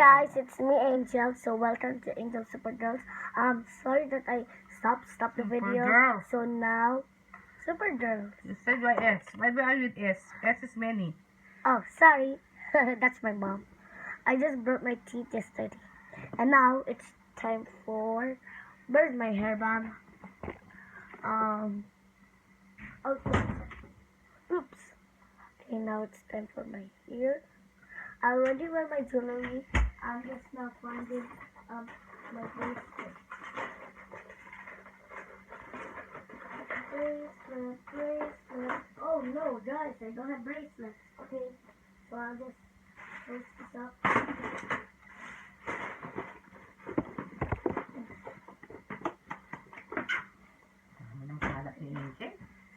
guys, it's me Angel. So welcome to Angel Super Girls. Sorry that I stopped the video. Girls. So now, Super Girls. You said why S? Why are you with S? S is many. Oh, sorry, that's my mom. I just broke my teeth yesterday, and now it's time for where's my hair, mom? Okay. Oops. Okay, now it's time for my hair. I already wear my jewelry. I'm just now finding my bracelet. Bracelet. Oh no, guys, I don't have bracelets. Okay, so I'll just close this up.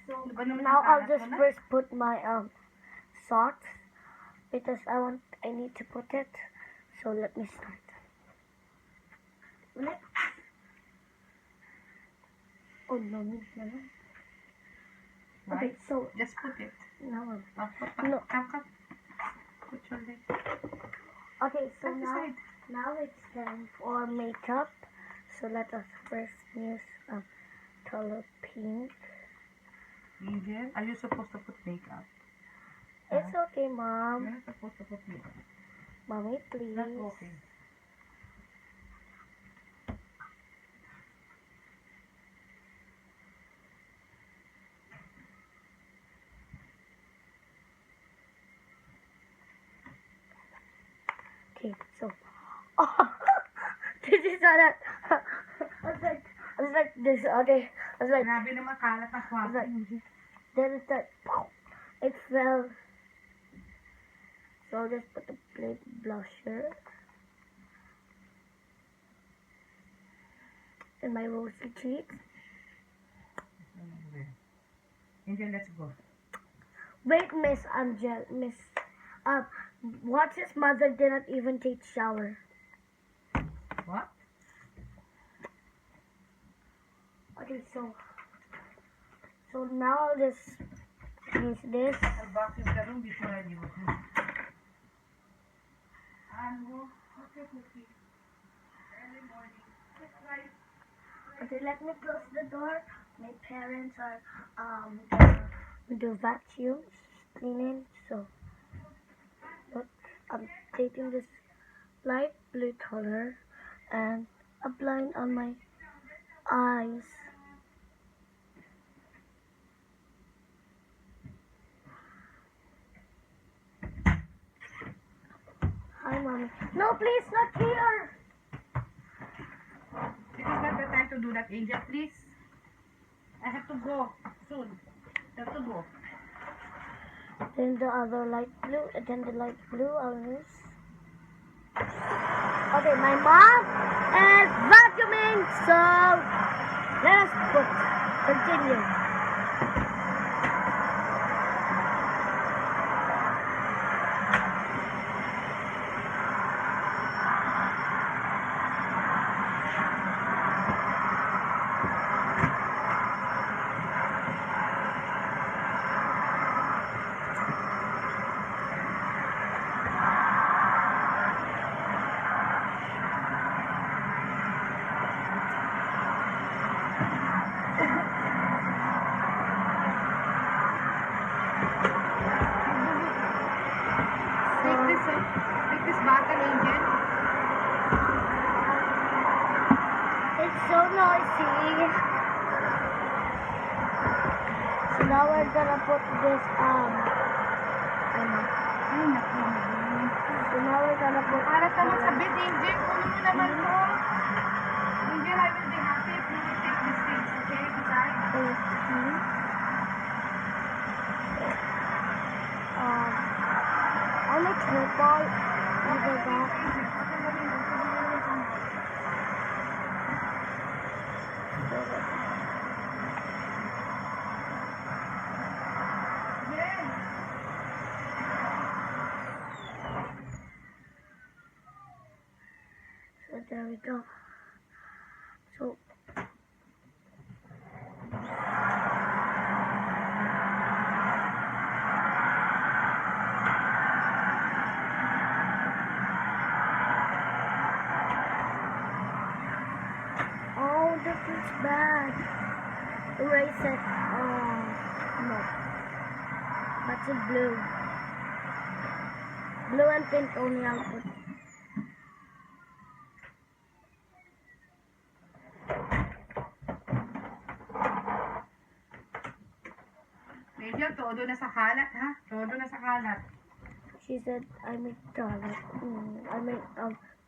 So now I'll just first put my socks because I need to put it. So let me start. Next. Oh no, no. Okay, so just put it. no. No. Come. Put your leg. Okay, so Come now beside. now it's time for makeup. So let us first use color pink. Angel, are you supposed to put makeup? It's okay, You're mom. not supposed to put makeup. Mommy, please. That's okay. Okay, so this is not a I was like this. Okay, I was like Grabe naman kalat ng kwarto. then it's like it fell. So I'll just put the plate blusher in my rosy cheeks. Angel, let's go. Wait, Miss Angel, Miss what's his mother didn't even take shower. What? Okay, so now I'll just use this. I'll box in the room before I leave. Early morning. Okay, let me close the door. My parents are with the vacuum cleaning, so look, I'm taking this light blue color and applying on my eyes. Hi, mommy. No, please, not here. This is not the time to do that, Angel, please. I have to go soon. I have to go. Then the other light blue, and then the light blue I'll use. Okay, my mom is vacuuming, so let us continue. Take this bottle, Angel. It's so noisy. So now we're gonna put this so now we're gonna put Para naman sa bed, Angel. Kunin mo naman to. Angel, I will be happy if you will take these things, okay? Beside. I'll make her ball over that. So there we go. So that looks bad. Erase it. Oh, no. That's in blue. Blue and pink only output. Angel, todo na sa kalat, ha? Todo na sa kalat. She said, I make toilet. I make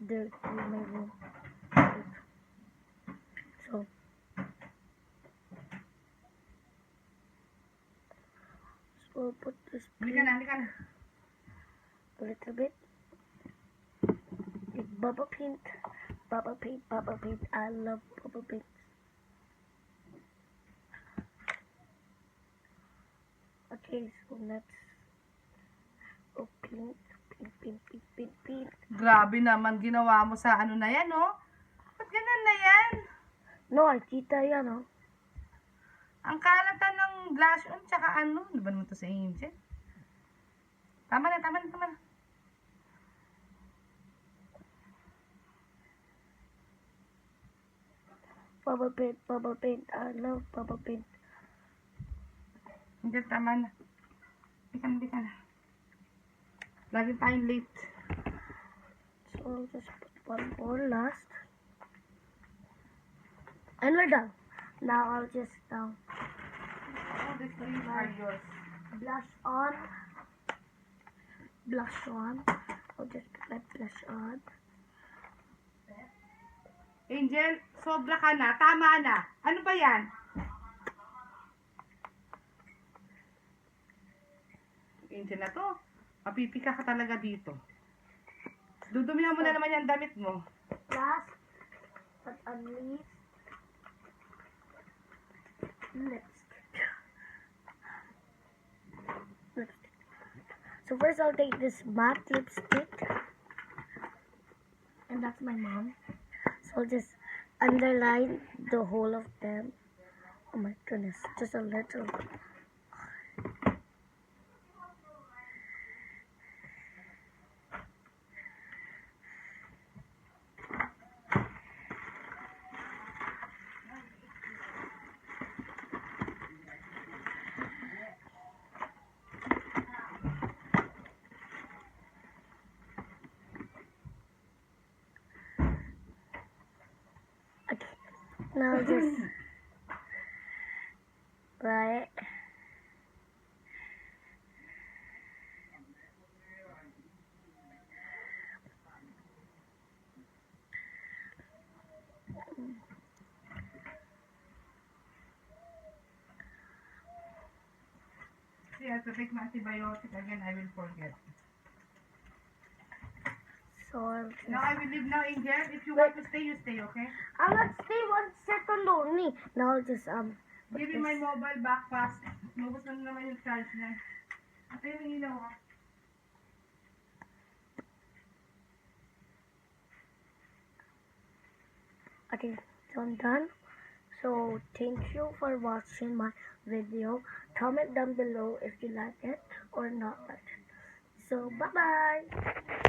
dirt in my room. So, I'll put this Hindi ka na, hindi ka na. a little bit. Like bubble paint. Bubble paint, bubble paint. I love bubble paint. Okay, so let's paint, paint. Grabe naman ginawa mo sa ano na yan, oh. Ba't ganun na yan? No, kita yan, oh. Ang kalatan ng blush on, tsaka ano. Ano ba naman to sa Angel? Tama na, tama na, tama na. Bubble paint. I love bubble paint. Angel, tama na. Hindi ka na. Lagi tayong late. So I'll just put one more last. And we're done. Now I'll just All the three are yours. blush on. Blush on. I'll just put my blush on. Angel, sobra ka na. Tama na. Ano ba yan? Angel na to. Mapipika ka talaga dito. Dudumihan mo na naman yung damit mo. Last but unleast lipstick. So first I'll take this matte lipstick, and that's my mom. So I'll just underline the whole of them. Oh my goodness, just a little. Okay, now just right. See, I have to take my antibiotic again. I will forget. So I'll just. Now I will leave now, Angel. If you want to stay, you stay, okay? Let's stay one second only. Now I'll just put Give me my this. mobile back fast. Nubos na naman yung charge na. At yung ilaw, ha? Okay, so I'm done. So thank you for watching my video. Comment down below if you like it or not like it. So bye bye.